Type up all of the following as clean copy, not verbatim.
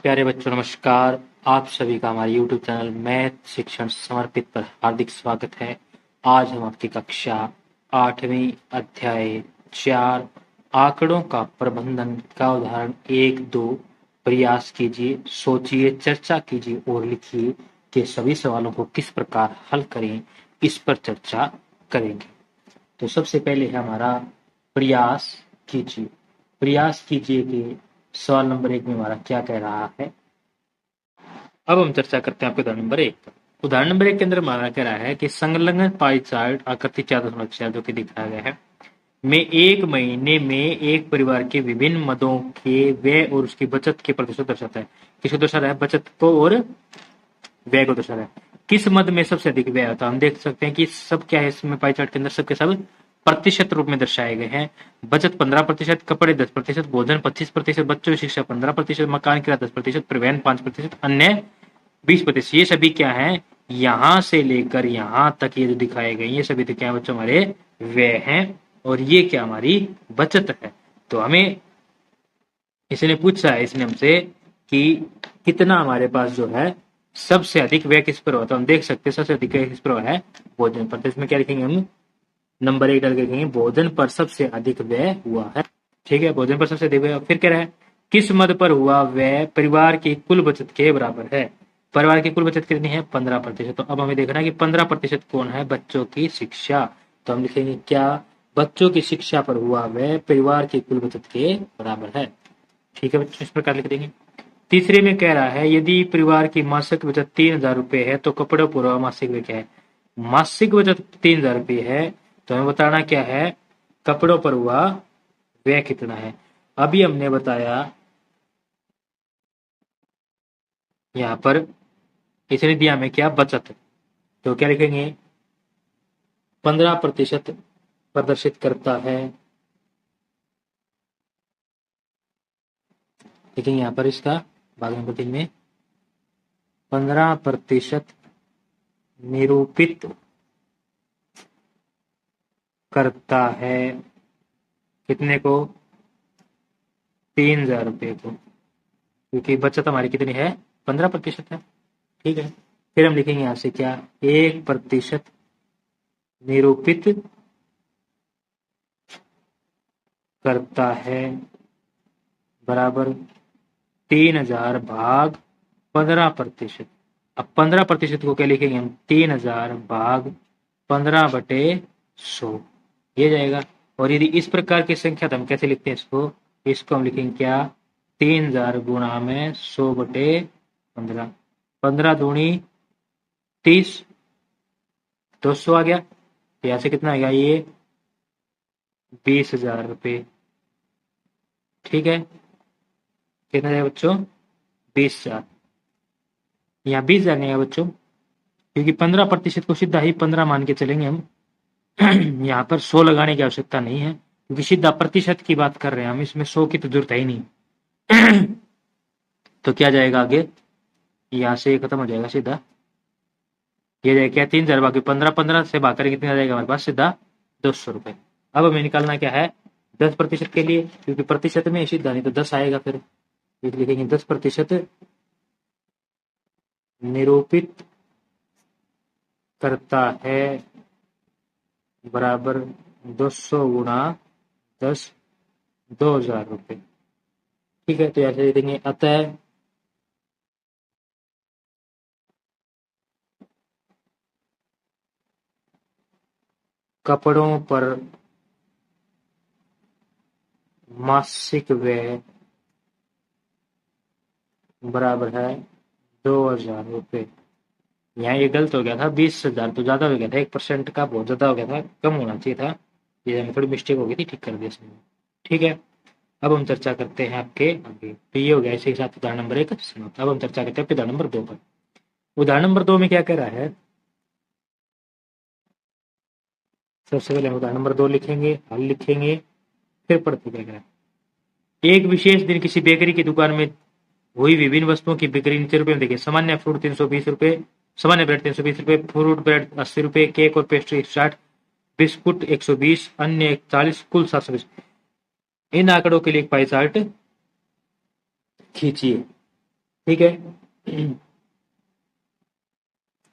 प्यारे बच्चों नमस्कार। आप सभी का हमारे YouTube चैनल मैथ शिक्षण समर्पित पर हार्दिक स्वागत है। आज हम आपकी कक्षा 8वीं अध्याय 4 आंकड़ों का प्रबंधन का उदाहरण 1-2 प्रयास कीजिए, सोचिए, चर्चा कीजिए और लिखिए के सभी सवालों को किस प्रकार हल करें, इस पर चर्चा करेंगे। तो सबसे पहले है हमारा प्रयास कीजिए। प्रयास कीजिए कि सवाल नंबर 1 में हमारा क्या कह रहा है। अब हम चर्चा करते हैं आपके उदाहरण नंबर 1 पर। उदाहरण नंबर 1 के अंदर हमारा कह रहा है कि संलग्न पाई चार्ट आकृति 4.6 जो कि दिखाया गया है में एक महीने में एक परिवार के विभिन्न मदों के व्यय और उसकी बचत के प्रतिशत दर्शाता है। किसको दर्शा रहा है? बचत को और व्यय को दर्शा रहा है। किस मद में सबसे अधिक व्यय होता है? हम देख सकते हैं कि सब क्या है इसमें पाई चार्ट के अंदर सबके सब प्रतिशत रूप में दर्शाए गए हैं। बचत 15%, कपड़े 10%, भोजन 25%, बच्चों की शिक्षा 15%, मकान किराया 10%, परिवहन 5%, अन्य 20%। ये सभी क्या है? यहां से लेकर यहां तक ये जो दिखाए गए ये सभी तो क्या बच्चों हमारे व्यय हैं और ये क्या हमारी बचत है। तो हमें इसने पूछा है इसने हमसे कि कितना हमारे पास जो है सबसे अधिक व्यय किस पर होता है। हम देख सकते हैं सबसे अधिक व्यय किस पर हुआ है? भोजन पर। तो इसमें क्या लिखेंगे हम? नंबर 1 डाल के लिखेंगे भोजन पर सबसे अधिक व्यय हुआ है। ठीक है, भोजन पर सबसे अधिक व्यय। फिर कह रहा है किस मद पर हुआ व्यय परिवार की कुल बचत के बराबर है। परिवार की कुल बचत कितनी है? 15%। तो अब हमें देखना है कि 15% कौन है? बच्चों की शिक्षा। तो हम लिखेंगे क्या? बच्चों की शिक्षा पर हुआ व्यय परिवार की कुल बचत के बराबर है। ठीक है बच्चों, इस प्रकार लिख देंगे। तीसरे में कह रहा है यदि परिवार की मासिक बचत 3,000 रुपए है तो कपड़ों पर हुआ मासिक व्यय क्या है? मासिक बचत 3,000 रुपये है तो हमें बताना क्या है? कपड़ों पर हुआ व्यय कितना है। अभी हमने बताया यहां पर इसने दिया हमें क्या? बचत। तो क्या लिखेंगे? 15% प्रदर्शित करता है। लिखेंगे यहां पर इसका भाग नंबर 3 में 15% निरूपित करता है कितने को? 3,000 रुपये को, क्योंकि बचत हमारी कितनी है? 15% है। ठीक है, फिर हम लिखेंगे यहां से क्या? 1% निरूपित करता है बराबर 3,000 भाग 15%। अब 15% को क्या लिखेंगे हम? 3,000 भाग 15/100 ये जाएगा। और यदि इस प्रकार की संख्या तो हम कैसे लिखते हैं इसको? इसको हम लिखेंगे क्या? 3,000 गुणा में 100/15। 15 दूनी 30, 200 आ गया। तो यहाँ से कितना आ गया? ये 20,000 रुपये। ठीक है, कितना है बच्चों? 20,000। यहाँ 20,000 नहीं है बच्चों, क्योंकि 15% को सीधा ही 15 मान के चलेंगे हम। यहाँ पर 100 लगाने की आवश्यकता नहीं है, क्योंकि सीधा प्रतिशत की बात कर रहे हैं हम, इसमें 100 की तो जरूरत है ही नहीं। तो क्या जाएगा आगे? यहाँ से खत्म हो जाएगा सीधा। ये जाएगा क्या? 3,000 बाकी 15, 15 से भाग करेंगे कितना जाएगा हमारे पास? सीधा 200 रुपए। अब हमें निकालना क्या है? 10% के लिए, क्योंकि प्रतिशत में सीधा नहीं तो 10 आएगा। फिर लिखेंगे 10% निरूपित करता है बराबर 200 गुणा 10, 2,000 रुपये। ठीक है, तो ऐसे लिख देंगे अतः कपड़ों पर मासिक व्यय बराबर है 2,000 रुपये। यहाँ ये गलत हो गया था, 20,000 तो ज्यादा हो गया था, 1% का बहुत ज्यादा हो गया था, कम होना चाहिए था। ये हमें थोड़ी मिस्टेक हो गई थी, ठीक कर दिया इसमें। ठीक है, अब हम चर्चा करते हैं आपके आगे। तो ये हो गया इसी के साथ उदाहरण नंबर 1 समाप्त। अब हम चर्चा करते हैं उदाहरण नंबर 2 पर। उदाहरण नंबर 2 में क्या कह रहा है? सबसे पहले हम उदाहरण नंबर 2 लिखेंगे, हल लिखेंगे, फिर पढ़ते क्या कह रहा है। एक विशेष दिन किसी बेकरी की दुकान में हुई विभिन्न वस्तुओं की बिक्री नीचे रुपए में देखिए। सामान्य फ्रूट 320 रुपए, सामान्य ब्रेड 320 रुपए, फ्रूट ब्रेड 80 रुपए, केक और पेस्ट्री 60, बिस्कुट 120, अन्य 40, कुल 720। इन आंकड़ों के लिए एक पाई चार्ट खींचिए। ठीक है,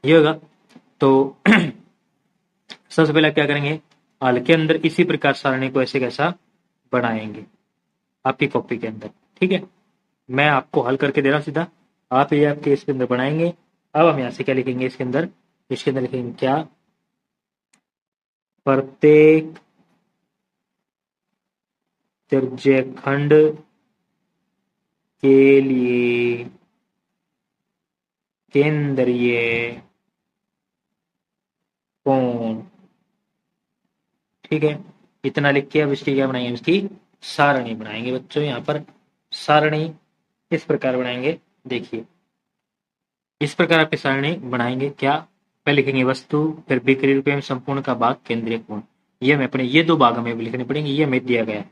ये होगा। तो सबसे पहले क्या करेंगे, हल के अंदर इसी प्रकार सारणी को ऐसे कैसा बनाएंगे आपकी कॉपी के अंदर। ठीक है, मैं आपको हल करके दे रहा हूं सीधा, आप ये आपके इसके अंदर बनाएंगे। अब हम यहां से क्या लिखेंगे इसके अंदर, लिखेंगे क्या, प्रत्येक त्रिज्यखंड के लिए केंद्रीय कोण। ठीक है, इतना लिख के अब इसकी क्या बनाएंगे, इसकी सारणी बनाएंगे बच्चों। यहाँ पर सारणी इस प्रकार बनाएंगे, देखिए इस प्रकार आपकी सारणी बनाएंगे। क्या, पहले लिखेंगे वस्तु, फिर बिक्री रुपये में संपूर्ण का भाग केंद्रीय कोण। ये हमें अपने ये दो भाग हमें लिखने पड़ेंगे, ये हमें दिया गया है।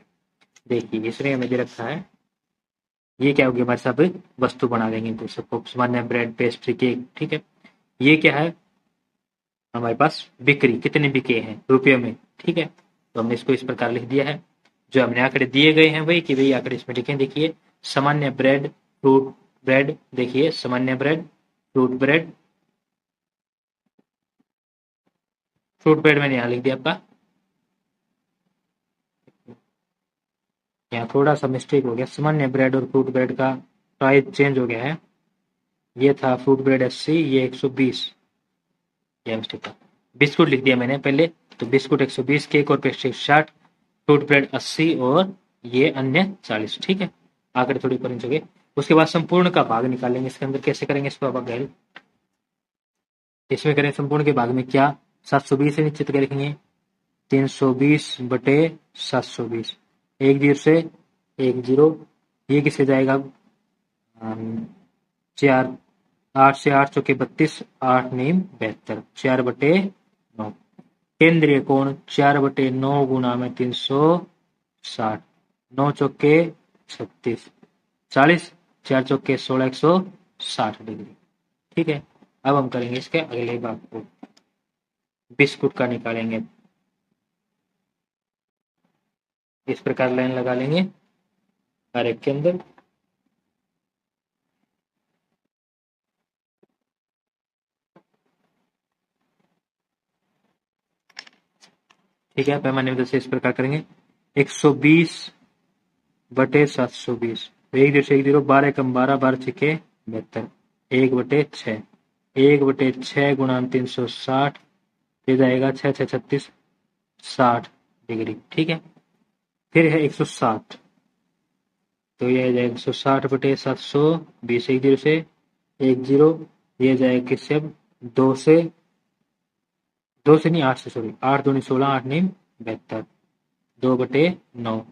देखिए इसमें हमें दे रखा है, ये क्या होगी हमारे साथ वस्तु बना देंगे तो सबको, सामान्य ब्रेड, पेस्ट्री, केक। ठीक है, ये क्या है हमारे पास, बिक्री, कितने बिके हैं रुपये में। ठीक है, तो हमने इसको इस प्रकार लिख दिया है। जो हमने आंकड़े दिए गए हैं वही कि वही आंकड़े इसमें लिखे। देखिए सामान्य ब्रेड, फ्रूट ब्रेड, देखिए सामान्य bread, fruit bread, fruit bread मैंने यहाँ लिख दिया आपका, यहाँ थोड़ा सा मिस्टेक हो गया, सामान्य ब्रेड और फ्रूट ब्रेड का प्राइस चेंज हो गया है। ये था फ्रूट ब्रेड 80, ये 120, यह मिस्टेक था। बिस्कुट लिख दिया मैंने पहले, तो बिस्कुट 120, केक और पेस्ट्री 60, फ्रूट ब्रेड 80 और ये अन्य 40। ठीक है, आंकड़े थोड़ी ऊपर नीचे हो गए। उसके बाद संपूर्ण का भाग निकालेंगे इसके अंदर, कैसे करेंगे इसको आप गैल, इसमें करें संपूर्ण के भाग में क्या, 720 है नीचे, तो क्या लिखेंगे 320 बटे 720, एक जीरो से एक जीरो, ये किससे जाएगा, 4, 8 से 8 चौके 32, 8 नीम 72, 4 बटे 9। केंद्रीय कोण 4 बटे 9 गुना में 360, 9 चौके 36, 40, 4 चौके 16, 160 डिग्री। ठीक है, अब हम करेंगे इसके अगले भाग को, बिस्कुट का निकालेंगे। इस प्रकार लाइन लगा लेंगे हर एक के अंदर। ठीक है, पैमाने में से इस प्रकार करेंगे, 120 बटे 720, एक जीरो से एक जीरो, 12 कम 12, 12 छिके 72, 1 बटे 6, 1 बटे 6 गुणा 360, ये जाएगा 6 6 36, 60 डिग्री। ठीक है, फिर है 160, तो यह जाएगा 160 बटे 720, एक जीरो से एक जीरो, ये जाएगा किससे, अब 2 से नहीं 8 से, सॉरी 8 दूनी 16, 8 नीम 72, 2 बटे 9,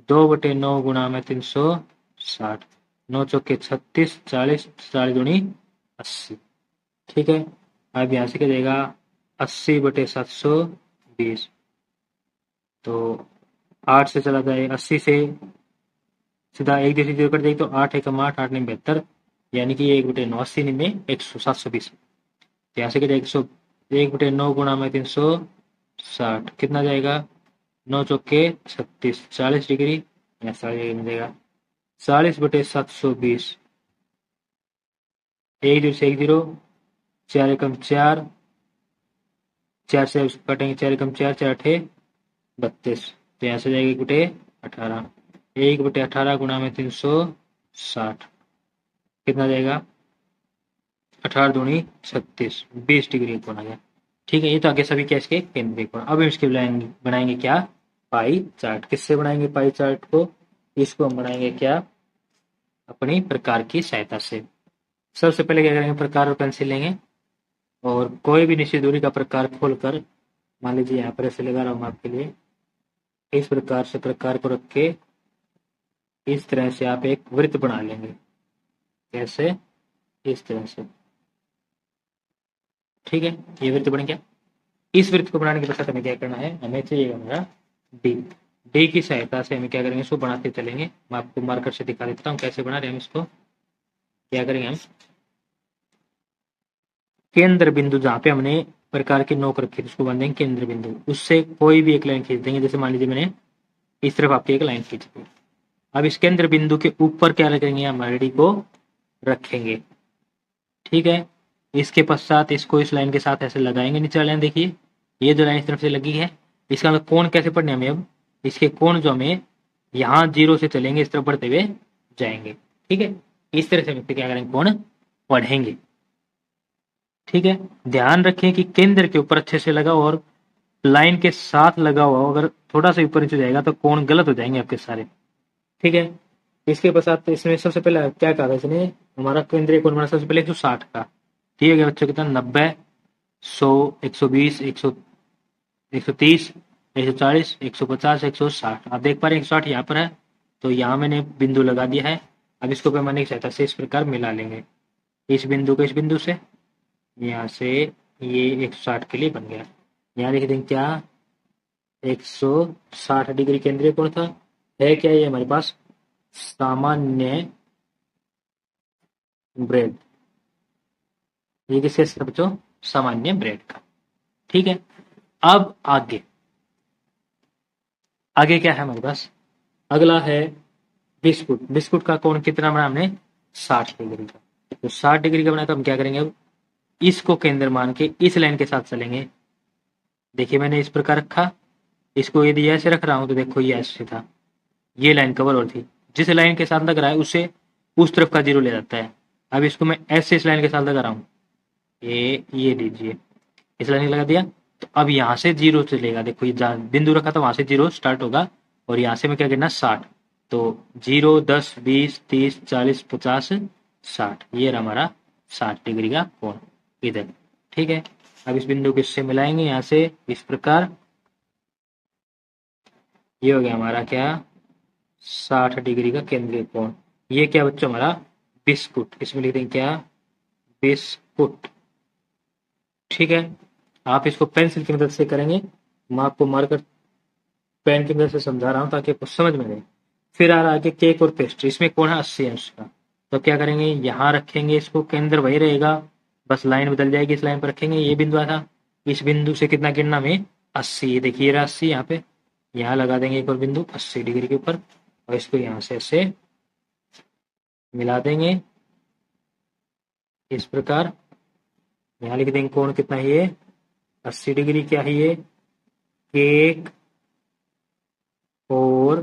2 बटे 9 गुणा में 360, 9 चौके 36, 40, 40 दूनी 80। ठीक है, अब यहाँ से क्या जाएगा 80 बटे 720, तो 8 से चला जाए 80 से सीधा एक जैसे जीरो कट जाएगी, तो 8 एकम 8, 8 नीम 72, यानी कि 1 बटे 9, 80 नीम में 720, यहाँ से क्या जाएगा 1 बटे 9 गुणा में 360, कितना जाएगा 9 चौके 36, 40 डिग्री, या 40 डिग्री में जाएगा 40 बटे 720, एक जीरो से एक जीरो, 4 एकम 4, 4 से कटेंगे 4 एकम 4, 4 अठे 32, तो यहाँ से जाएगा 1 बटे 18, 1 बटे 18 गुणा में 360, कितना जाएगा 18 दूनी 36, 20 डिग्री कोण आ गया। ठीक है, ये तो आगे सभी क्या इसके केंद्रीय कोण। अब इसके बनाएंगे क्या, पाई चार्ट। किससे बनाएंगे पाई चार्ट को, इसको हम बनाएंगे क्या, अपनी प्रकार की सहायता से। सबसे पहले क्या करेंगे, प्रकार और पेंसिल लेंगे और कोई भी निश्चित दूरी का प्रकार खोलकर, मान लीजिए यहाँ पर ऐसे लगा रहा हूँ आपके लिए, इस प्रकार से प्रकार को रख के इस तरह से आप एक वृत्त बना लेंगे, कैसे, इस तरह से। ठीक है, ये वृत्त बन गया। इस वृत्त को बनाने के पश्चात हमें क्या करना है, हमें चाहिए हमारा डी। डी की सहायता से हमें क्या करेंगे, इसको बनाते चलेंगे। मैं आपको मार्कर से दिखा देता हूँ कैसे बना रहे हैं हम इसको। क्या करेंगे हम, केंद्र बिंदु जहाँ पे हमने प्रकार की नोक रखी थी उसको बांधेंगे केंद्र बिंदु, उससे कोई भी एक लाइन खींच देंगे। जैसे मान लीजिए मैंने इस तरफ आपकी एक लाइन खींच दी। अब इस केंद्र बिंदु के ऊपर क्या करेंगे, हमारे डी को रखेंगे। ठीक है, इसके पश्चात इसको इस लाइन के साथ ऐसे लगाएंगे नीचे वाले लाइन। देखिए ये जो लाइन इस तरफ से लगी है, इसका मतलब कोण कैसे पढ़ने हमें अब, इसके कोण जो हमें यहाँ 0 से चलेंगे इस तरफ बढ़ते हुए जाएंगे। ठीक है, इस तरह से हम क्या करेंगे, कोण पढ़ेंगे। ठीक है, ध्यान रखें कि केंद्र के ऊपर अच्छे से लगा और लाइन के साथ लगा हुआ, अगर थोड़ा सा ऊपर नीचे जाएगा तो कोण गलत हो जाएंगे आपके सारे। ठीक है, इसके पश्चात इसमें सबसे पहले क्या कहा था इसने, हमारा केंद्रीय कोण बना सबसे पहले 160 का। ठीक है बच्चों, कितना, 90, 100, 120, 130, 140, 150, 160। आप देख पा रहे हैं 160 यहाँ पर है, तो यहाँ मैंने बिंदु लगा दिया है। अब इसको पैमाने की सहायता से इस प्रकार मिला लेंगे, इस बिंदु को इस बिंदु से, यहाँ से ये 160 के लिए बन गया। यहाँ लिख देंगे क्या, 160 डिग्री केंद्रीय कोण था। है क्या ये हमारे पास, सामान्य ब्रेड। ये किसके साथ बच्चों, सामान्य ब्रेड का। ठीक है, अब आगे आगे क्या है हमारे पास, अगला है बिस्कुट। बिस्कुट का कोण कितना बना हमने, 60 डिग्री का। तो 60 डिग्री का बना तो हम क्या करेंगे, अब इसको केंद्र मान के इस लाइन के साथ चलेंगे। देखिए मैंने इस प्रकार रखा, इसको यदि ऐसे रख रहा हूं तो देखो ये ऐसे था, ये लाइन कवर और थी, जिस लाइन के साथ लग रहा है उसे उस तरफ का 0 ले जाता है। अब इसको मैं ऐसे इस लाइन के साथ लगा रहा हूँ, ये लीजिए, इस लाइन लगा दिया, तो अब यहाँ से 0 चलेगा। देखो ये जहाँ बिंदु रखा था वहां से 0 स्टार्ट होगा, और यहाँ से मैं क्या करना, 60। तो 0, 10, 20, 30, 40, 50, 60, ये रहा हमारा 60 डिग्री का कोण इधर। ठीक है, अब इस बिंदु को इससे मिलाएंगे यहाँ से इस प्रकार, ये हो गया हमारा क्या, 60 डिग्री का केंद्रीय कोण। ये क्या बच्चों, हमारा बिस्कुट। इसमें लिख देंगे क्या, बिस्कुट। ठीक है, आप इसको पेंसिल की मदद से करेंगे, मैं आपको मार्कर पेन की मदद से समझा रहा हूँ ताकि आपको समझ में आए। फिर आ रहा है आगे केक और पेस्ट्री, इसमें कोण है 80 अंश का। तो क्या करेंगे, यहाँ रखेंगे इसको, केंद्र वही रहेगा, बस लाइन बदल जाएगी, इस लाइन पर रखेंगे। ये बिंदु था, इस बिंदु से कितना गिरना में, 80। देखिए रहा 80 यहाँ पे, यहाँ लगा देंगे एक और बिंदु 80 डिग्री के ऊपर, और इसको यहाँ से ऐसे मिला देंगे इस प्रकार। यहाँ लिख देंगे कोण कितना है ये, 80 डिग्री। क्या है ये, केक और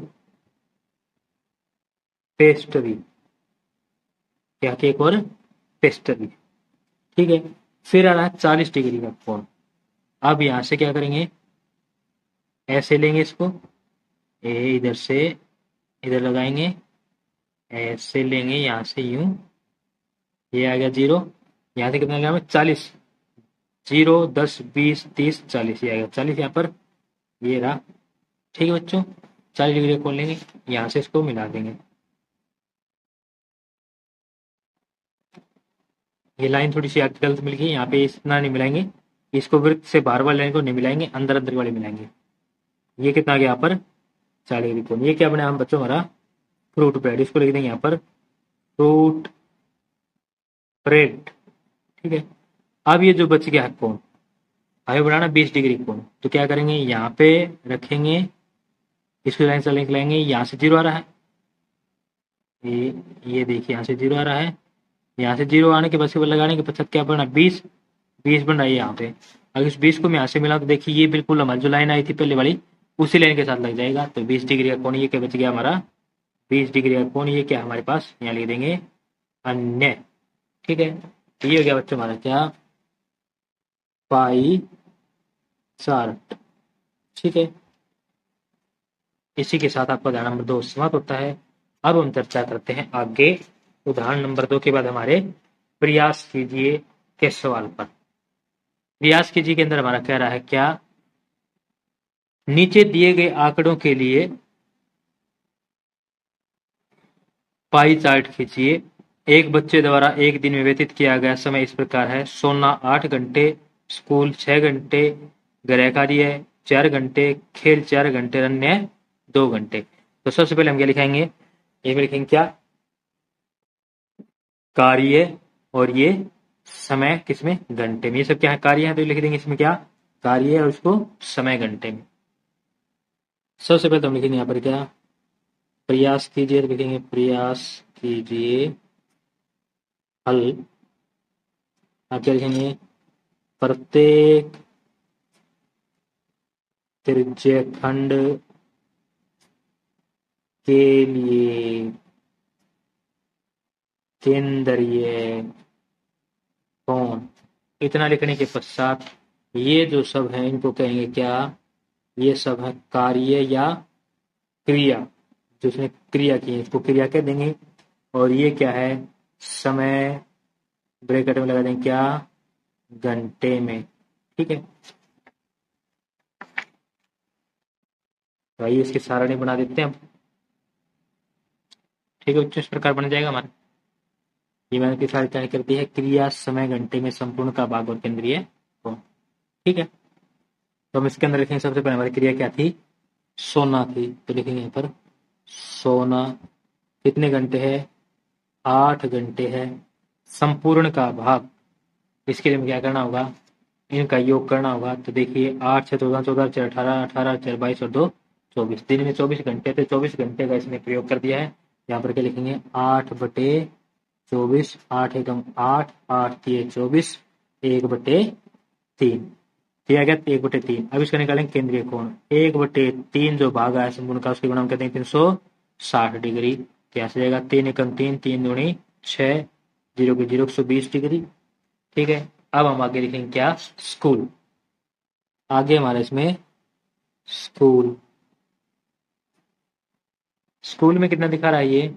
पेस्ट्री। क्या, केक और पेस्ट्री। ठीक है, फिर आ रहा है 40 डिग्री का कोण। अब यहां से क्या करेंगे, ऐसे लेंगे इसको, इधर से इधर लगाएंगे, ऐसे लेंगे यहाँ से यूं, ये आ गया 0। यहाँ से कितना लगा हमें, 40। 0, 10, 20, 30, 40, ये आ गया 40 यहाँ पर, ये रहा। ठीक है बच्चों, 40 डिग्री का कोण लेंगे, यहाँ से इसको मिला देंगे। ये लाइन थोड़ी सी गलत मिल गई, यहाँ पे इतना नहीं मिलाएंगे, इसको वृत्त से बाहर वाली लाइन को नहीं मिलाएंगे, अंदर अंदर वाले मिलाएंगे। ये कितना आ गया यहाँ पर, 40 डिग्री कोण। ये क्या बना हम बच्चों, हमारा फ्रूट ब्रेड। इसको लिख देंगे यहाँ पर फ्रूट ब्रेड। ठीक है, अब ये जो बच गया है कोण, हमें बनाना 20 डिग्री कोण। तो क्या करेंगे, यहाँ पे रखेंगे, इसको लाइन से लिंक लाएंगे, यहाँ से 0 आ रहा है, ये देखिए यहाँ से 0 आ रहा है, यहाँ से 0 आने के बाद से लगाने के पश्चात क्या बना, 20। 20 बन रहा है यहाँ पे। अगर इस 20 को मैं यहाँ से मिला तो देखिए ये बिल्कुल हमारी जो लाइन आई थी पहले वाली, उसी लाइन के साथ लग जाएगा। तो 20 डिग्री का कोण ये क्या बच गया हमारा, 20 डिग्री का कोण। ये क्या हमारे पास, यहाँ लिख देंगे अन्य। ठीक है, ये हो गया बच्चों हमारा क्या, पाई चार्ट। ठीक है, इसी के साथ आपका उदाहरण नंबर 2 समाप्त होता है। अब हम चर्चा करते हैं आगे उदाहरण नंबर 2 के बाद हमारे प्रयास कीजिए के सवाल पर। प्रयास कीजिए के अंदर हमारा कह रहा है क्या, नीचे दिए गए आंकड़ों के लिए पाई चार्ट खींचिए। एक बच्चे द्वारा एक दिन में व्यतीत किया गया समय इस प्रकार है, सोना 8 घंटे, स्कूल 6 घंटे, गृह कार्य 4 घंटे, खेल 4 घंटे, अन्य 2 घंटे। तो सबसे पहले हम क्या लिखेंगे, ये में लिखेंगे क्या, कार्य, और ये समय किसमें, घंटे में। ये सब क्या है, कार्य है, तो लिख देंगे इसमें क्या, कार्य है, और उसको समय घंटे में। सबसे पहले तो हम लिखेंगे यहाँ पर क्या, प्रयास कीजिए, तो लिखेंगे प्रयास कीजिए हल। आप क्या लिखेंगे, प्रत्येक त्रिज्यखंड के लिए केंद्रीय कोण। इतना लिखने के पश्चात ये जो सब है इनको कहेंगे क्या, ये सब है कार्य या क्रिया, जिसने क्रिया की है इसको क्रिया कह देंगे। और ये क्या है, समय, ब्रैकेट में लगा देंगे क्या, घंटे में। ठीक है, तो आइए इसकी सारणी बना देते हैं हम। ठीक है बच्चों, इस प्रकार बन जाएगा हमारा। ये मैंने की सारी तैयारी कर दी है, क्रिया, समय, घंटे में, संपूर्ण का भाग और केंद्रीय कोण। ठीक है, तो हम इसके अंदर लिखेंगे सबसे पहले हमारी क्रिया क्या थी, सोना थी। तो लिखेंगे यहाँ पर सोना कितने घंटे है, 8 घंटे है। संपूर्ण का भाग, इसके लिए हमें क्या करना होगा, इनका योग करना होगा। तो देखिए 8 से 14, 14 4 18, 18 4 22 और 2 24। दिन में 24 घंटे थे, 24 घंटे का इसने प्रयोग कर दिया है। यहाँ पर क्या लिखेंगे, 8/24, 8 एकम 8, 8 तिये 24, 1/3 दिया गया, 1/3। अब इसका निकालेंगे केंद्रीय कोण, 1/3 जो भाग आया संपूर्ण का, उसके गुणा हम कहते हैं 360 डिग्री। क्या से जाएगा, 3 एकम 3, 3 दूनी 6, 0 के 0, 120 डिग्री। ठीक है, अब हम आगे लिखेंगे क्या, स्कूल। आगे हमारे इसमें स्कूल, स्कूल में कितना दिखा रहा है, ये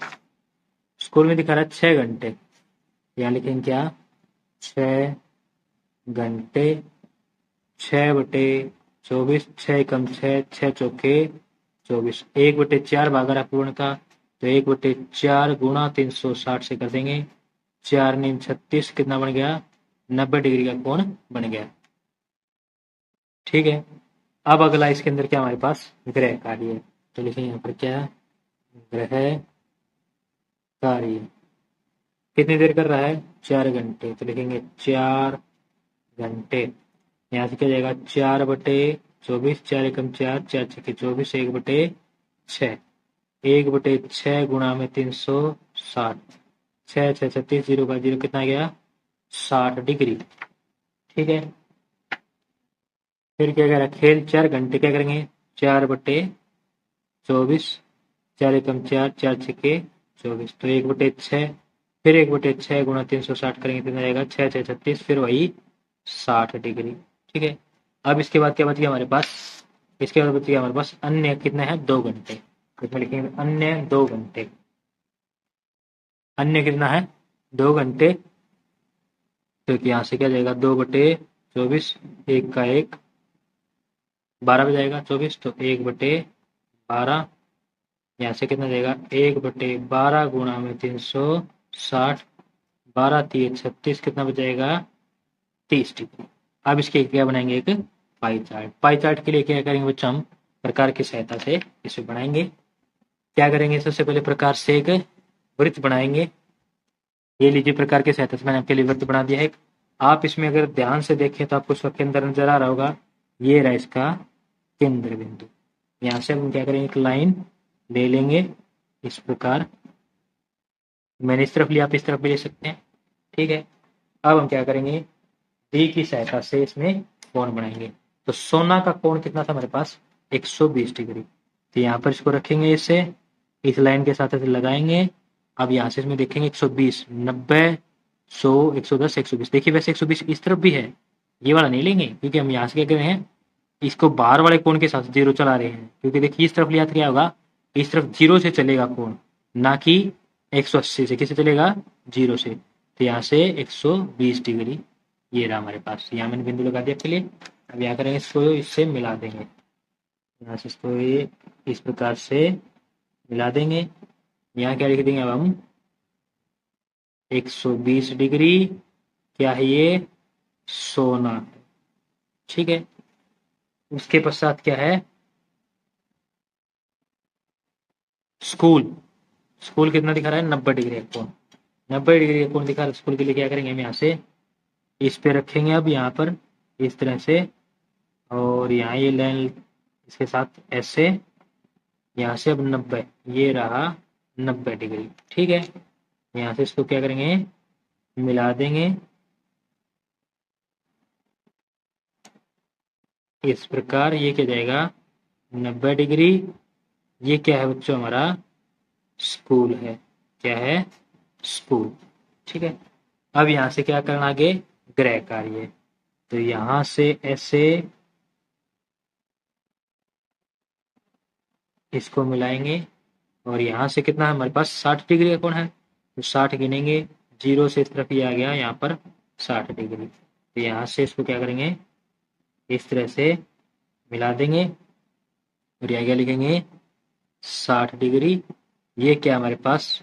स्कूल में दिखा रहा है 6 घंटे। यहाँ लिखेंगे क्या, 6 घंटे, 6/24, 6 एकम 6, 6 चौके 24, 1/4 भाग रहा पूर्ण का, तो 1/4 गुणा 360 से कर देंगे, 4 नीम 36, कितना बन गया, 90 डिग्री का कोण बन गया। ठीक है, अब अगला इसके अंदर क्या हमारे पास, ग्रह कार्य। तो लिखेंगे यहाँ पर क्या, ग्रह कार्य कितनी देर कर रहा है, 4 घंटे। तो लिखेंगे 4 घंटे। यहाँ से क्या जाएगा, 4/24, 4 एकम 4, 4 छके 24, 1/6, 1/6 गुणा में 360, 6 6 36, 0 का 0, कितना गया, 60 डिग्री। ठीक है, फिर क्या कह रहा है, खेल 4 घंटे, क्या करेंगे, 4/24, 4 एकम 4, 4 छके 24, तो 1/6, फिर 1/6 गुणा 360 करेंगे, कितना जाएगा, 6 6 36, फिर वही 60 डिग्री। ठीक है, अब इसके बाद क्या बच गया हमारे पास, इसके बाद बच गया हमारे पास अन्य, कितना है, 2 घंटे। इसमें लिखेंगे अन्य 2 घंटे, अन्य कितना है, 2 घंटे। तो यहाँ से क्या जाएगा, 2/24, 1 का 1, 12 बजाएगा 24, तो 1/12, यहाँ से कितना जाएगा, 1/12 गुणा में 360, 12 तिये 36, कितना बचाएगा, 30 डिग्री। अब इसके क्या बनाएंगे, एक पाई चार्ट। पाई चार्ट के लिए क्या करेंगे बच्चों, हम प्रकार की सहायता से इसे बनाएंगे। क्या करेंगे, सबसे पहले प्रकार से एक वृत्त बनाएंगे। ये लीजिए, प्रकार की सहायता से मैंने आपके लिए वृत्त बना दिया है। आप इसमें अगर ध्यान से देखें तो आपको इसका केंद्र नजर आ रहा होगा, ये रहा इसका केंद्र बिंदु। यहाँ से हम क्या करेंगे, एक लाइन ले लेंगे इस प्रकार, मैंने इस तरफ लिया, आप इस तरफ भी ले सकते हैं। ठीक है, अब हम क्या करेंगे, डी की सहायता से इसमें कोण बनाएंगे। तो सोना का कोण कितना था हमारे पास, 120 डिग्री। तो यहाँ पर इसको रखेंगे, इसे इस लाइन के साथ ऐसे लगाएंगे। अब यहाँ से इसमें देखेंगे 120, 90, 100, 110, 120। देखिए वैसे 120 इस तरफ भी है, ये वाला नहीं लेंगे, क्योंकि हम यहाँ से क्या कर रहे हैं, इसको बाहर वाले कोण के साथ 0 चला रहे हैं। क्योंकि देखिए इस तरफ लिया तो क्या होगा, इस तरफ 0 से चलेगा कोण, ना कि 180 से। किससे चलेगा, 0 से। तो यहाँ से 120 डिग्री ये रहा हमारे पास। यहाँ मैंने बिंदु लगा दिया आपके लिए। अब यहाँ करेंगे, इसको इससे मिला देंगे, यहाँ से इसको ये इस प्रकार से मिला देंगे। यहाँ क्या लिख देंगे अब हम, 120 डिग्री क्या है, ये सोना। ठीक है, उसके पश्चात क्या है, स्कूल। स्कूल कितना दिखा रहा है, 90 डिग्री का कोण, 90 डिग्री का कोण दिखा रहा है स्कूल के लिए। क्या करेंगे हम, यहाँ से इस पे रखेंगे, अब यहाँ पर इस तरह से, और यहाँ ये लाइन इसके साथ ऐसे, यहाँ से अब 90, ये रहा 90 डिग्री। ठीक है, यहाँ से इसको क्या करेंगे, मिला देंगे। इस प्रकार ये क्या जाएगा 90 डिग्री। ये क्या है बच्चों हमारा स्कूल है। क्या है स्कूल। ठीक है। अब यहां से क्या करना आगे ग्रह कार्य। तो यहां से ऐसे इसको मिलाएंगे और यहाँ से कितना है हमारे पास 60 डिग्री का कोण है तो 60 गिनेंगे। जीरो से इस तरफ ये आ गया यहाँ पर 60 डिग्री। तो यहाँ से इसको क्या करेंगे इस तरह से मिला देंगे और यहाँ क्या लिखेंगे 60 डिग्री। ये क्या हमारे पास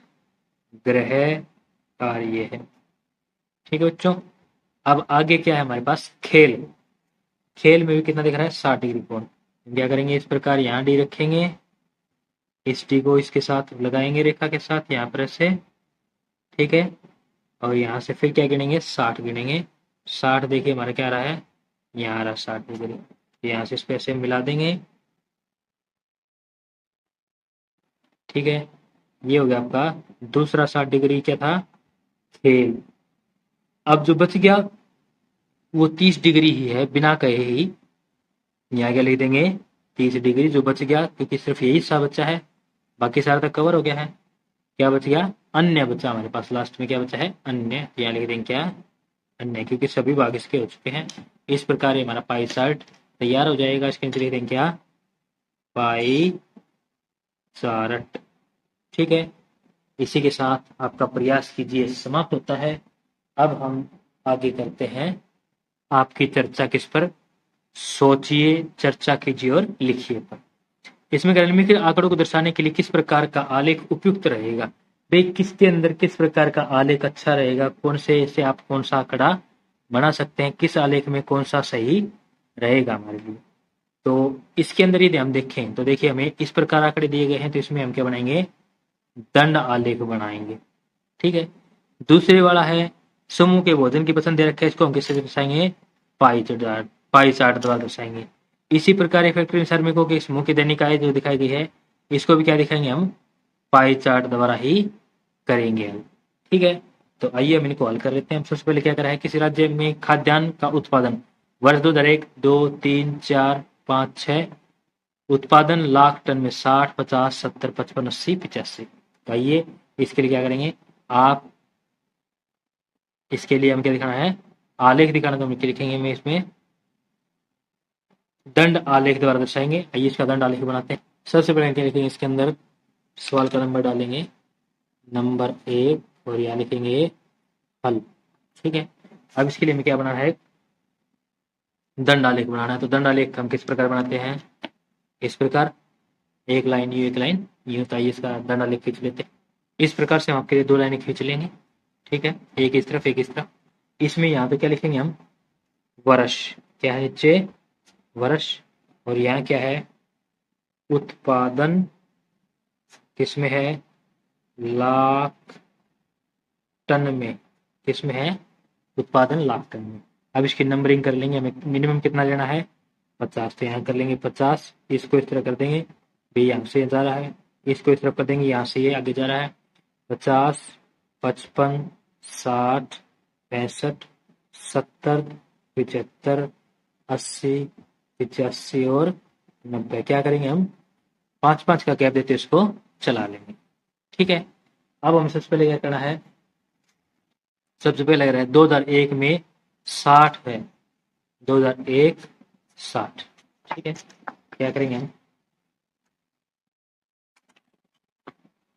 ग्रह कार्य है। ठीक है बच्चों। अब आगे क्या है हमारे पास खेल। खेल में भी कितना दिख रहा है 60 डिग्री कोण। क्या करेंगे इस प्रकार यहाँ डी रखेंगे। इस डी को इसके साथ लगाएंगे रेखा के साथ यहाँ पर ऐसे। ठीक है। और यहाँ से फिर क्या गिनेंगे 60 गिनेंगे। 60 देखिए हमारा क्या आ रहा है यहाँ आ रहा 60 डिग्री। यहाँ से इसको ऐसे मिला देंगे। ठीक है। ये हो गया आपका दूसरा 60 डिग्री क्या था खेल। अब जो बच गया वो 30 डिग्री ही है बिना कहे ही। यहाँ क्या लिख देंगे 30 डिग्री जो बच गया क्योंकि सिर्फ यही हिस्सा बचा है बाकी सारा तक कवर हो गया है। क्या बच गया अन्य बचा हमारे पास लास्ट में क्या बचा है अन्य। यहाँ लिख देंगे क्या अन्य क्योंकि सभी भाग इसके हो चुके हैं। इस प्रकार ये हमारा पाई चार्ट तैयार हो जाएगा। इसके नीचे लिख देंगे क्या पाई चार्ट। ठीक है। इसी के साथ आपका प्रयास कीजिए समाप्त होता है। अब हम आगे करते हैं आपकी चर्चा किस पर सोचिए चर्चा कीजिए और लिखिए पर। इसमें निम्नलिखित आंकड़ों को दर्शाने के लिए किस प्रकार का आलेख उपयुक्त रहेगा। भाई किसके अंदर किस प्रकार का आलेख अच्छा रहेगा कौन से आप कौन सा आंकड़ा बना सकते हैं किस आलेख में कौन सा सही रहेगा हमारे लिए। तो इसके अंदर यदि हम देखें तो देखिए हमें इस प्रकार आंकड़े दिए गए हैं तो इसमें हम क्या बनाएंगे दंड आलेख बनाएंगे। ठीक है। दूसरे वाला है समूह के भोजन की पसंद दे रखे इसको हम किससे दर्शाएंगे पाई चार्ट द्वारा दर्शाएंगे। इसी प्रकार एक फैक्ट्री श्रमिकों के समूह की दैनिक आय जो दिखाई गई है इसको भी क्या दिखाएंगे हम पाई चार्ट द्वारा ही करेंगे हम। ठीक है। तो आइए हम इनको हल कर लेते हैं। हम सबसे पहले क्या करा है किसी राज्य में खाद्यान्न का उत्पादन वर्ष 2001 2 3 4 5 6 उत्पादन लाख टन में 60 50 70 55 80 85। तो आइए इसके लिए क्या करेंगे आप इसके लिए हम क्या दिखाना है आलेख दिखाना तो हम लिखेंगे मैं इसमें दंड आलेख द्वारा दर्शाएंगे। आइए इसका दंड आलेख बनाते हैं। सबसे पहले क्या लिखेंगे इसके अंदर सवाल का नंबर डालेंगे नंबर 1 और यहाँ लिखेंगे हल। ठीक है। अब इसके लिए हमें क्या बनाना है दंड आलेख बनाना है। तो दंड आलेख हम किस प्रकार बनाते हैं इस प्रकार एक लाइन यूं एक लाइन यूं। तो आइए इसका दंड आलेख खींच लेते हैं। इस प्रकार से हम आपके लिए 2 लाइनें खींच लेंगे। ठीक है। एक इस तरफ एक इस तरफ। इसमें यहाँ पे क्या लिखेंगे हम वर्ष क्या है नीचे वर्ष और यहाँ क्या है उत्पादन किसमें है लाख टन में किसमें है उत्पादन लाख टन में। अब इसकी नंबरिंग कर लेंगे हमें मिनिमम कितना लेना है 50। तो यहाँ कर लेंगे 50। इसको इस तरह कर देंगे भी यहाँ से जा रहा है इसको इस तरफ कर देंगे यहाँ से ये आगे जा रहा है 50 55 60 65 70 75 80 85 और 90। क्या करेंगे हम 5 5 का गैप देते इसको चला लेंगे। ठीक है। अब हम सबसे पहले क्या करना है सबसे पहले लग रहा है 2001 में 60 है 2001 60। ठीक है। क्या करेंगे हम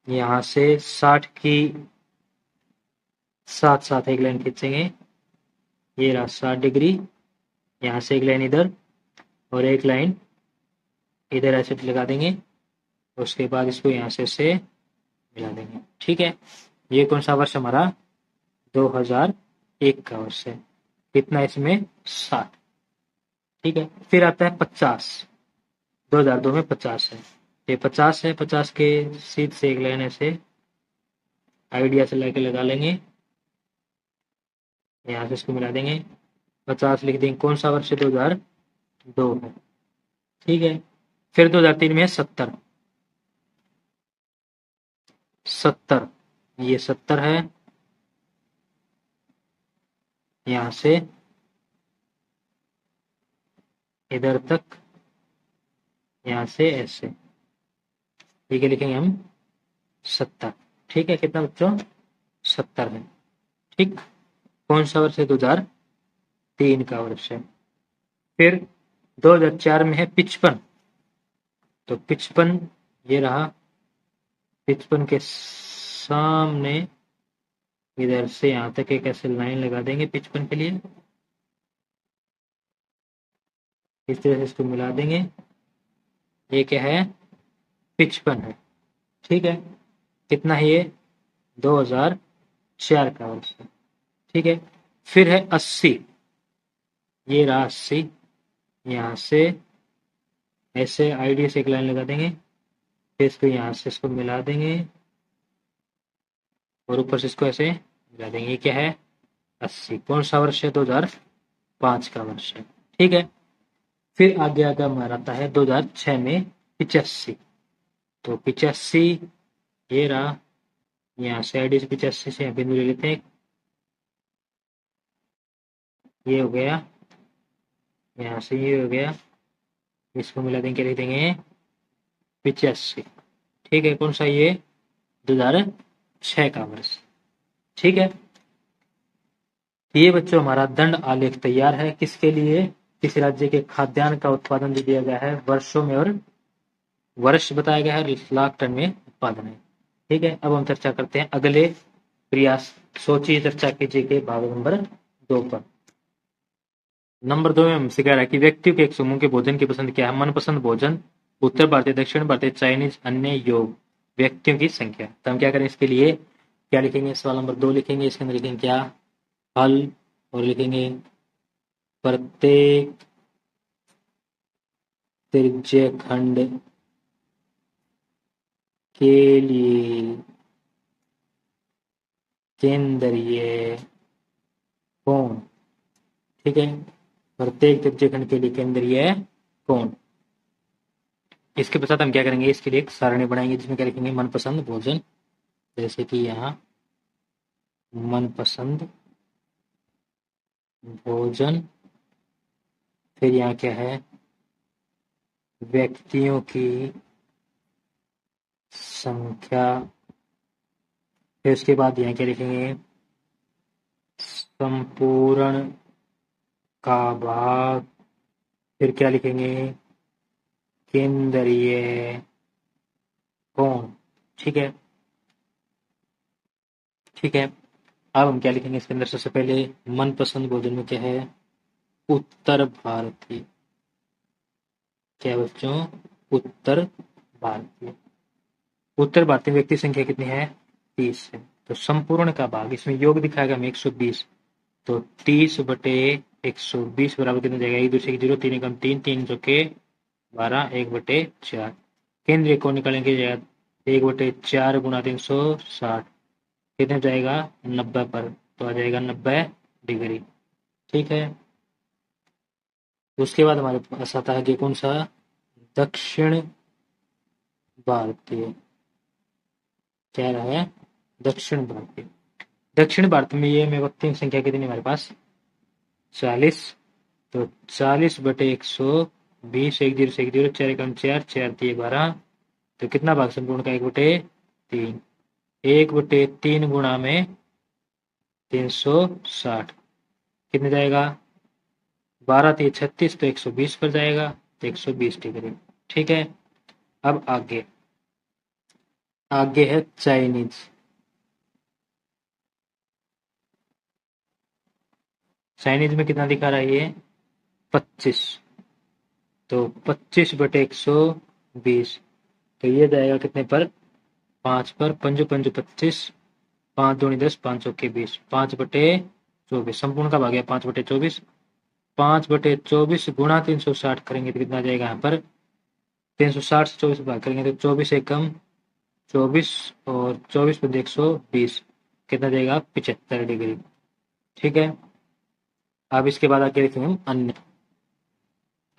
यहां से 60 की साथ साथ एक लाइन खींचेंगे। ये रहा 60 डिग्री। यहाँ से एक लाइन इधर और एक लाइन इधर ऐसे लगा देंगे। उसके बाद इसको यहाँ से मिला देंगे। ठीक है। ये कौन सा वर्ष हमारा 2001 का वर्ष है। कितना इसमें 60। ठीक है। फिर आता है 50 2002 में 50 है। ये 50 है 50 के सीध से एक लाइन ऐसे आइडिया से लेके लगा लेंगे। यहाँ से इसको मिला देंगे 50 लिख देंगे। कौन सा वर्ष है 2002 है। ठीक है। फिर 2003 में है 70 70 ये 70 है यहाँ से इधर तक, यहाँ से ऐसे, ठीक है, लिखेंगे हम 70। ठीक है, कितना बच्चों? 70 है। ठीक, कौन सा वर्ष है? 2003 का वर्ष है। फिर 2004 में है 55। तो 55 ये रहा, 55 के सामने इधर से यहाँ तक एक ऐसे लाइन लगा देंगे 55 के लिए, इस तरह से इसको मिला देंगे। ये क्या है? 55 है। ठीक है, कितना है ये? 2004 का वर्ष है। ठीक है, फिर है 80। ये रहा 80, यहाँ से ऐसे आईडी से एक लाइन लगा देंगे, फिर इसको यहाँ से इसको मिला देंगे और ऊपर से इसको ऐसे मिला देंगे। ये क्या है? 80। कौन सा वर्ष है? 2005 का वर्ष है। ठीक है, फिर आगे आगे हमारा आता है 2006 में 85। तो 85 ये रहा, यहाँ से आईडी से 85 से यहाँ बिंदु ले लेते हैं, ये हो गया, यहाँ से ये हो गया, इसको मिला देंगे, क्या लिख देंगे? 85। ठीक है, कौन सा? ये 2006 का वर्ष। ठीक है, ये बच्चों हमारा दंड आलेख तैयार है। किसके लिए? किस राज्य के खाद्यान्न का उत्पादन दिया गया है वर्षों में, और वर्ष बताया गया है, लाख टन में उत्पादन है। ठीक है, अब हम चर्चा करते हैं अगले प्रयास। सोचिए, चर्चा कीजिए के भाग नंबर 2 पर। नंबर 2 में हमसे कह रहा है कि व्यक्तियों के एक समूह के भोजन की पसंद क्या है? मनपसंद भोजन उत्तर भारतीय, दक्षिण भारतीय, चाइनीज, अन्य, योग। व्यक्तियों की संख्या। तो हम क्या करें इसके लिए? क्या लिखेंगे? सवाल नंबर 2 लिखेंगे, इसके अंदर लिखेंगे क्या? हल, और लिखेंगे प्रत्येक त्रिज्य खंड के लिए केंद्रीय कोण। ठीक है, प्रत्येक त्रिज्य खंड के लिए केंद्रीय कोण। इसके पश्चात हम क्या करेंगे? इसके लिए एक सारणी बनाएंगे जिसमें क्या लिखेंगे? मनपसंद भोजन, जैसे कि यहाँ मनपसंद भोजन, फिर यहाँ क्या है? व्यक्तियों की संख्या, फिर उसके बाद यहाँ क्या लिखेंगे? संपूर्ण का भाग, फिर क्या लिखेंगे? केंद्रीय कोण। ठीक है, ठीक है, अब हम क्या लिखेंगे इसके अंदर? सबसे पहले मनपसंद भोजन में क्या है? उत्तर भारतीय। क्या बच्चों? उत्तर भारतीय। उत्तर भारतीय व्यक्ति संख्या कितनी है? 30 है। तो संपूर्ण का भाग, इसमें योग दिखाएगा हमें 120, तो 30 बटे 120 बराबर कितना जाएगा? एक दूसरे की जीरो, तीन एकम तीन, तीन चौके 12, 1/4। केंद्रीय कोण निकालेंगे जाएगा 1/4 गुणा 360, कितने जाएगा? 90 पर, तो आ जाएगा 90 डिग्री। ठीक है, उसके बाद हमारे पास आता है कि कौन सा? दक्षिण भारतीय। क्या रहा है? दक्षिण भारतीय। दक्षिण भारत में ये में व्यक्तियों की संख्या कितनी हमारे पास? 40। तो 40 बटे 120, एक जीरो से एक जीरो, चार एकम चार, चार दिए 12, तो कितना भाग संपूर्ण का? 1/3। 1/3 गुणा में 360, कितने जाएगा? 12 3 36, तो 120 पर जाएगा, तो 120 डिग्री। ठीक है, अब आगे आगे है चाइनीज। चाइनीज में कितना दिखा रहा है ये? 25। तो 25 बटे 120, तो ये जाएगा कितने पर? 5 पर। पंजो पंजो 25, 5 दूनी 10, 5 चौके 20, 5/24। संपूर्ण का भाग है 5/24। 5/24 गुणा 360 करेंगे तो कितना जाएगा? यहाँ पर 360 से 24 भाग करेंगे तो 24 एकम 24, और 24 पंजे 120, कितना जाएगा? 75 डिग्री। ठीक है, अब इसके बाद आगे लिखेंगे हम अन्य।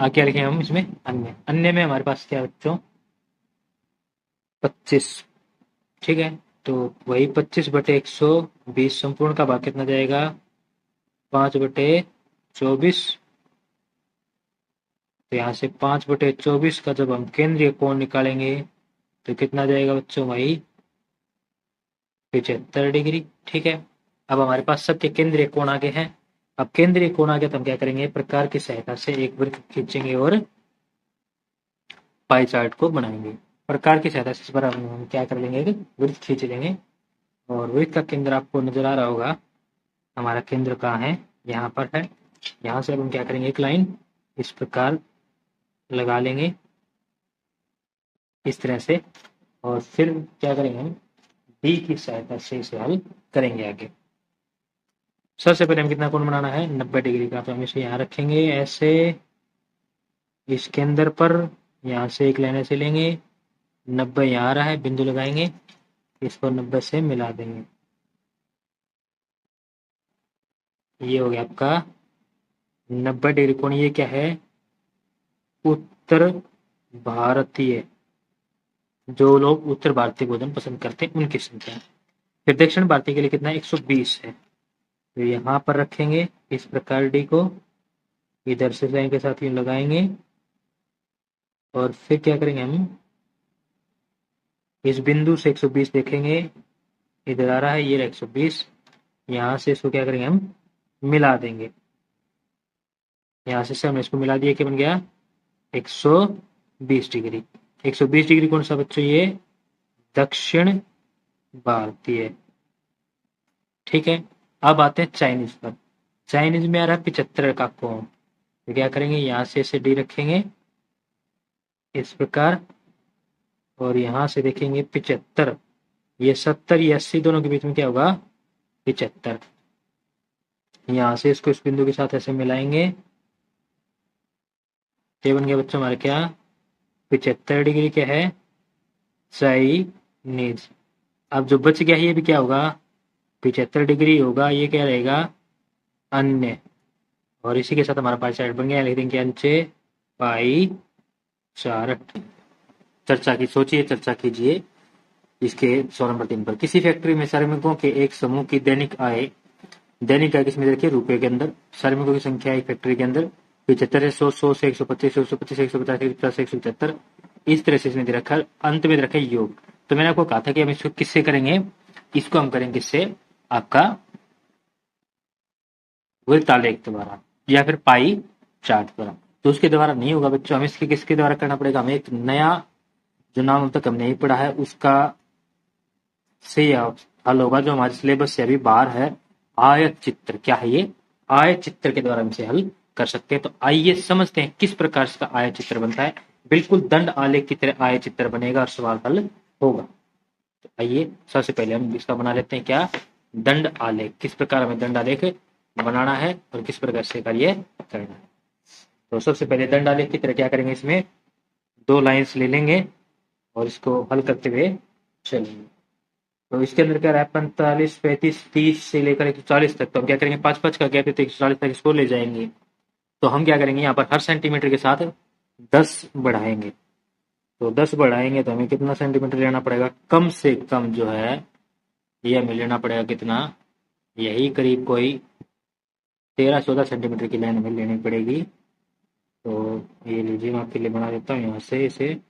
आगे क्या लिखेंगे हम इसमें? अन्य। अन्य में हमारे पास क्या है बच्चों? 25। ठीक है, तो वही 25/120, संपूर्ण का भाग कितना जाएगा? 5/24। तो यहाँ से 5/24 का जब हम केंद्रीय कोण निकालेंगे तो कितना जाएगा बच्चों भाई? 75 डिग्री। ठीक है, अब हमारे पास सबके केंद्रीय कोण आगे हैं। अब केंद्रीय कोण आगे तो हम क्या करेंगे? प्रकार की सहायता से एक वृत्त खींचेंगे और पाई चार्ट को बनाएंगे। प्रकार की सहायता से इस पर हम क्या कर लेंगे? वृत्त खींच लेंगे और वृत्त का केंद्र आपको नजर आ रहा होगा। हमारा केंद्र कहाँ है? यहाँ पर है। यहाँ से अब हम क्या करेंगे? एक लाइन इस प्रकार लगा लेंगे इस तरह से, और फिर क्या करेंगे? हम डी की सहायता से इसे हल करेंगे आगे। सबसे पहले हम कितना कोण बनाना है? 90 डिग्री का। तो हम इसे यहाँ रखेंगे ऐसे इस केंद्र पर। यहाँ से एक लाइन ऐसे लेंगे, 90 यहाँ आ रहा है, बिंदु लगाएंगे, इसको 90 से मिला देंगे। ये हो गया आपका 90 डिग्री कोण। ये क्या है? उत्तर भारतीय, जो लोग उत्तर भारतीय भोजन पसंद करते हैं उनकी संख्या। फिर दक्षिण भारतीय के लिए कितना है? 120 है। तो यहाँ पर रखेंगे इस प्रकार डी को, इधर से लाइन के साथ यूं लगाएंगे और फिर क्या करेंगे? हम इस बिंदु से 120 देखेंगे, इधर आ रहा है, ये 120। यहाँ से इसको क्या करेंगे? हम मिला देंगे। यहाँ से हमने इसको मिला दिया, क्या बन गया? 120 डिग्री। 120 डिग्री कौन सा बच्चों? ये दक्षिण भारतीय। ठीक है, अब आते हैं चाइनीज पर। चाइनीज में आ रहा है 75 का कोण। तो क्या करेंगे? यहाँ से इसे डी रखेंगे इस प्रकार, और यहाँ से देखेंगे 75। ये 70 या 80 दोनों के बीच में क्या होगा? 75। यहाँ से इसको इस बिंदु के साथ ऐसे मिलाएंगे, ये बन गया बच्चों हमारे क्या? 75 डिग्री क्या है? चाइनीज। अब जो बच गया है ये भी क्या होगा? 75 डिग्री होगा। ये क्या रहेगा? अन्य। और इसी के साथ हमारा पाई चार्ट बन गया। लिख देंगे अंचे पाई चार्ट। चर्चा की, सोचिए, चर्चा कीजिए इसके 100 नंबर 3 पर। किसी फैक्ट्री में श्रमिकों के एक समूह की दैनिक आय किसमें देखिए? रुपए के अंदर। श्रमिकों की संख्या एक फैक्ट्री के अंदर 75 से 100, 100 से 125, 125 से 150, 150 से 175, इस तरह से इसमें दे रखा है। अंत में दे रखा है योग। तो मैंने आपको कहा था कि हम इसको किससे करेंगे? इसको हम करेंगे किससे? आपका वृत्तालेख द्वारा या फिर पाई चार्ट द्वारा। तो उसके द्वारा नहीं होगा बच्चों, हमें इसके किसके द्वारा करना पड़ेगा? हमें एक नया जो नाम अब तक हमने नहीं पढ़ा है उसका से हल होगा, जो हमारे सिलेबस से अभी बाहर है। आयत चित्र। क्या है ये? आयत चित्र के द्वारा हम इसे हल कर सकते हैं। तो आइए समझते हैं किस प्रकार इसका आयत चित्र बनता है। बिल्कुल दंड आलेख की तरह आयत चित्र बनेगा और सवाल हल होगा। तो आइए सबसे पहले हम इसका बना लेते हैं क्या? दंड आलेख। किस प्रकार हमें दंड आलेख बनाना है और किस प्रकार से कार्य करना है। तो सबसे पहले दंड आलेख की तरह क्या करेंगे? इसमें दो लाइंस ले लेंगे और इसको हल करते हुए चलेंगे। तो इसके अंदर क्या रहा है? 45, 35, 30 से लेकर 140 तक। तो हम क्या करेंगे? 5-5 का गैप देते 140 तक इसको ले जाएंगे। तो हम क्या करेंगे? यहाँ पर हर सेंटीमीटर के साथ 10 बढ़ाएंगे। तो 10 बढ़ाएंगे तो हमें कितना सेंटीमीटर लेना पड़ेगा? कम से कम जो है ये हमें लेना पड़ेगा कितना? यही करीब कोई 13-14 सेंटीमीटर की लाइन हमें लेनी पड़ेगी। तो ये लीजिए, मैं आपके लिए बना देता हूँ यहाँ से इसे।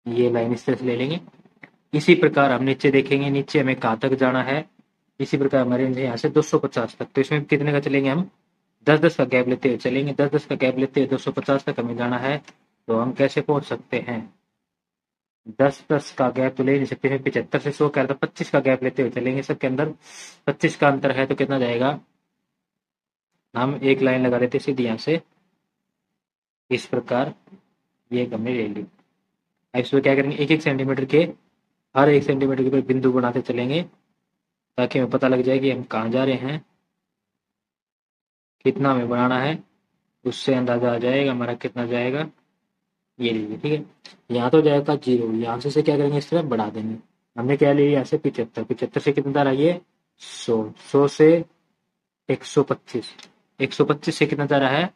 ये लाइन इस तरह से ले लेंगे। इसी प्रकार हम नीचे देखेंगे, नीचे हमें कहाँ तक जाना है। इसी प्रकार हमारे यहाँ से 250 तक। तो इसमें कितने का चलेंगे? हम 10-10 का गैप लेते हुए चलेंगे। 10-10 का गैप लेते हुए 250 तक हमें जाना है। तो हम कैसे पहुंच सकते हैं? 10-10 का गैप तो ले नहीं सकते। 75 से 100 का, तो 25 का गैप लेते हुए चलेंगे। सबके अंदर 25 का अंतर है तो कितना जाएगा? हम एक लाइन लगा देते सीधी यहाँ से इस प्रकार, ये हमने ले ली। अब इसमें क्या करेंगे? एक एक सेंटीमीटर के, हर एक सेंटीमीटर के ऊपर बिंदु बनाते चलेंगे ताकि हमें पता लग जाए कि हम कहाँ जा रहे हैं, कितना हमें बनाना है। उससे अंदाजा आ जाएगा हमारा कितना जाएगा। ये लीजिए, ठीक है। यहाँ तो जाएगा 0, यहाँ से क्या करेंगे? इस तरह बढ़ा देंगे। हमने क्या लिया? यहाँ से 75, 75 से कितना जा रहा है? ये 100, 100 से 125, 125 से कितना जा रहा है?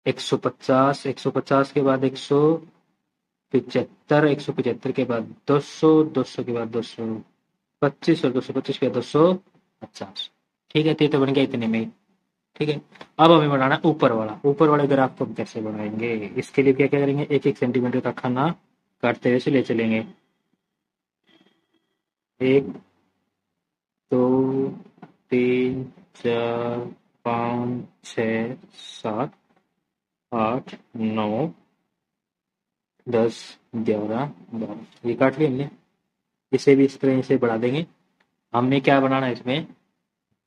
150, 150 के बाद 175, 175 के बाद 200, 200 के बाद 250, 25 और 225 के 250। ठीक है, तो ये तो बन गया इतने में। ठीक है, अब हमें बनाना है ऊपर वाले ग्राफ को हम कैसे बनाएंगे। इसके लिए क्या क्या करेंगे, एक एक सेंटीमीटर का खाना काटते हुए से ले चलेंगे। 1 2 3 4 5 6 7 8 9 10 11 12, ये काट लिया हमने। इसे भी इस तरह से बढ़ा देंगे। हमने क्या बनाना है इसमें,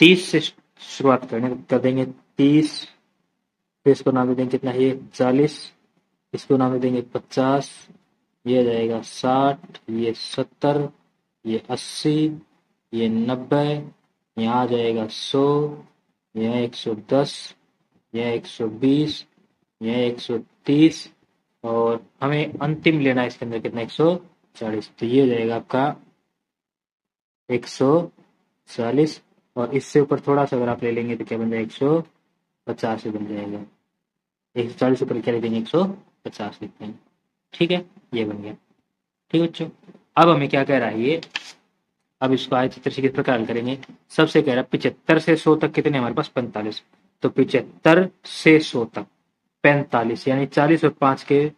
30 से शुरुआत कर देंगे 30। फिर इसको नाम दे देंगे कितना है, ये 40। इसको नाम दे देंगे 50। ये जाएगा 60, ये 70, ये 80, ये 90, यहाँ आ जाएगा 100, यह 110, यह 120, यह 130, और हमें अंतिम लेना है इसके अंदर कितना, 140। तो ये हो जाएगा आपका 140। और इससे ऊपर थोड़ा सा अगर आप ले लेंगे तो क्या बन जाएगा, 150 बन जाएगा। 140 ऊपर क्या लिखेंगे, 150 लिखते हैं। ठीक है, ये बन गया। ठीक है बच्चों, अब हमें क्या कह रहा है ये, अब इसको आय चित्र से किस प्रकार हल करेंगे। सबसे कह रहा है 75 से 100 तक कितने हमारे पास, 45। तो 75 से 100 तक 45, यानी 40 और 5 के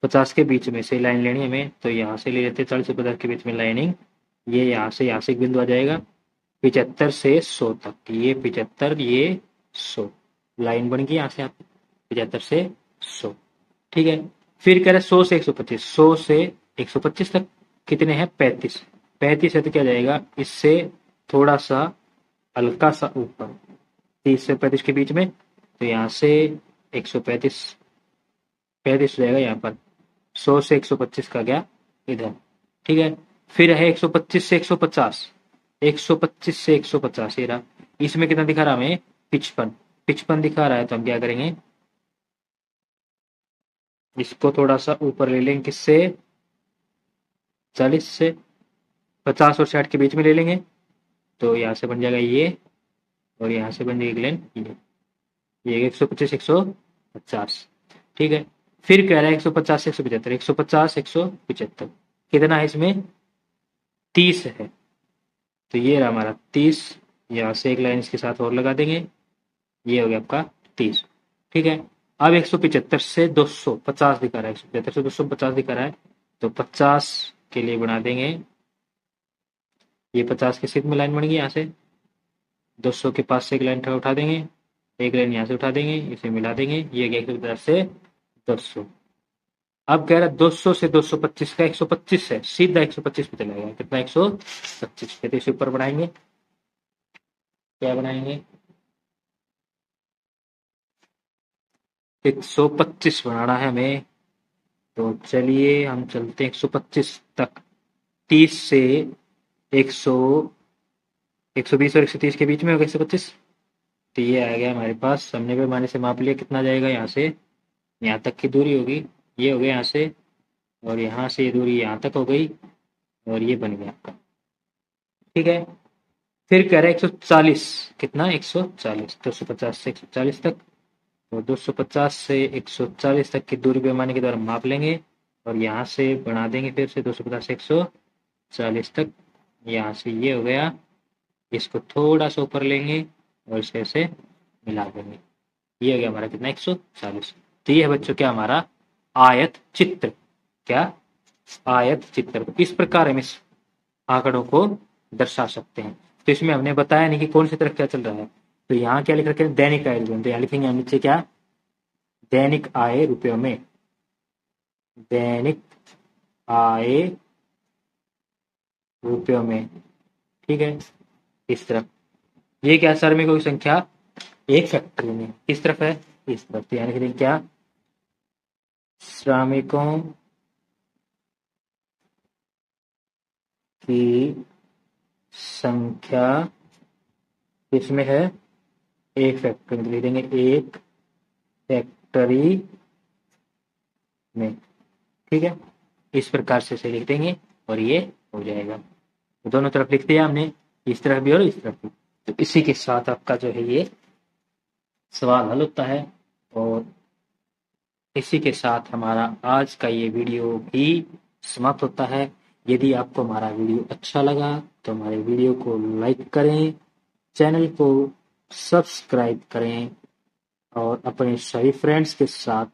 50 के बीच में से लाइन लेनी है हमें। तो यहाँ से ले लेते हैं 40 और 50 के बीच में लाइनिंग। ये यहाँ से एक बिंदु आ जाएगा। 75 से 100 तक, ये 75, ये 100, लाइन बन गई यहाँ से आप 75 से 100। ठीक है, फिर कह रहे 100 से 125, 100 से 125 तक कितने हैं, 35। 35 है तो क्या जाएगा, इससे थोड़ा सा हल्का सा ऊपर 30 से 35 के बीच में। तो यहाँ से 135, 35 हो जाएगा यहाँ पर। 100 से 125 का गया इधर। ठीक है, फिर है 125 से 150, 125 से 150 ये रहा। इसमें कितना दिखा रहा हमें, 55, 55 दिखा रहा है। तो हम क्या करेंगे, इसको थोड़ा सा ऊपर ले लेंगे, किससे, 40 से, 50 और 60 के बीच में ले लेंगे। तो यहाँ से बन जाएगा ये, और यहाँ से बन जाएगी लेन ये 125 150। ठीक है, फिर कह रहा है 150 से 175, 150 175 कितना है इसमें, 30 है। तो ये रहा हमारा 30। यहाँ से एक लाइन इसके साथ और लगा देंगे, ये हो गया आपका 30। ठीक है, अब 175 से 250 दिखा रहा है, 175 से 250 दिखा रहा है। तो 50 के लिए बना देंगे, ये 50 के सीध में लाइन बन गई। यहाँ से 200 के पास से एक लाइन उठा देंगे, एक लाइन यहाँ से उठा देंगे, इसे मिला देंगे, ये गया 150 से 200। अब कह रहा है 200 से 225 का 125 है, सीधा 125 पे चला गया, कितना 125 पे। तो इसे ऊपर बढ़ाएंगे, क्या बनाएंगे, 125 बनाना है हमें। तो चलिए हम चलते हैं 125 तक। 30 से 100, 120 और 130 के बीच में होगा 125। तो ये आ गया हमारे पास, हमने पैमाने से माप लिया, कितना जाएगा यहाँ से यहाँ तक की दूरी होगी, ये हो गया यहाँ से, और यहाँ से ये दूरी यहाँ तक हो गई, और ये बन गया आपका। ठीक है, फिर कह रहा है 140, कितना 140, 250 से 140 तक। तो 250 से 140 तक की दूरी पैमाने के द्वारा माप लेंगे, और यहाँ से बना देंगे फिर से 250 से 140 तक। यहाँ से ये हो गया, इसको थोड़ा सा ऊपर लेंगे और इसे ऐसे मिला देंगे, ये हो गया हमारा कितना 140। तो ये है बच्चों क्या, हमारा आयत चित्र। क्या, आयत चित्र। तो इस प्रकार हम इस आंकड़ों को दर्शा सकते हैं। तो इसमें हमने बताया नहीं कि कौन सी तरफ क्या चल रहा है। तो यहाँ क्या लिख रखे हैं, दैनिक आय रुपये में। तो यहाँ लिखेंगे हम नीचे क्या, दैनिक आय रुपयों में, दैनिक आय रुपयों में। ठीक है, इस तरफ ये क्या, सर में कोई संख्या एक फैक्ट्री में, किस तरफ है, इस तरफ। तो यानी कि क्या, श्रमिकों की संख्या किसमें है, एक फैक्ट्री में। लिख देंगे एक फैक्ट्री में। ठीक है, इस प्रकार से लिख देंगे और ये हो जाएगा। दोनों तरफ लिख दिया हमने, इस तरफ भी और इस तरफ भी। तो इसी के साथ आपका जो है ये सवाल हल होता है, और इसी के साथ हमारा आज का ये वीडियो भी समाप्त होता है। यदि आपको हमारा वीडियो अच्छा लगा तो हमारे वीडियो को लाइक करें, चैनल को सब्सक्राइब करें और अपने सभी फ्रेंड्स के साथ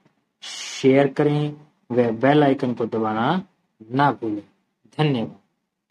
शेयर करें व बेल आइकन को दबाना ना भूलें। धन्यवाद।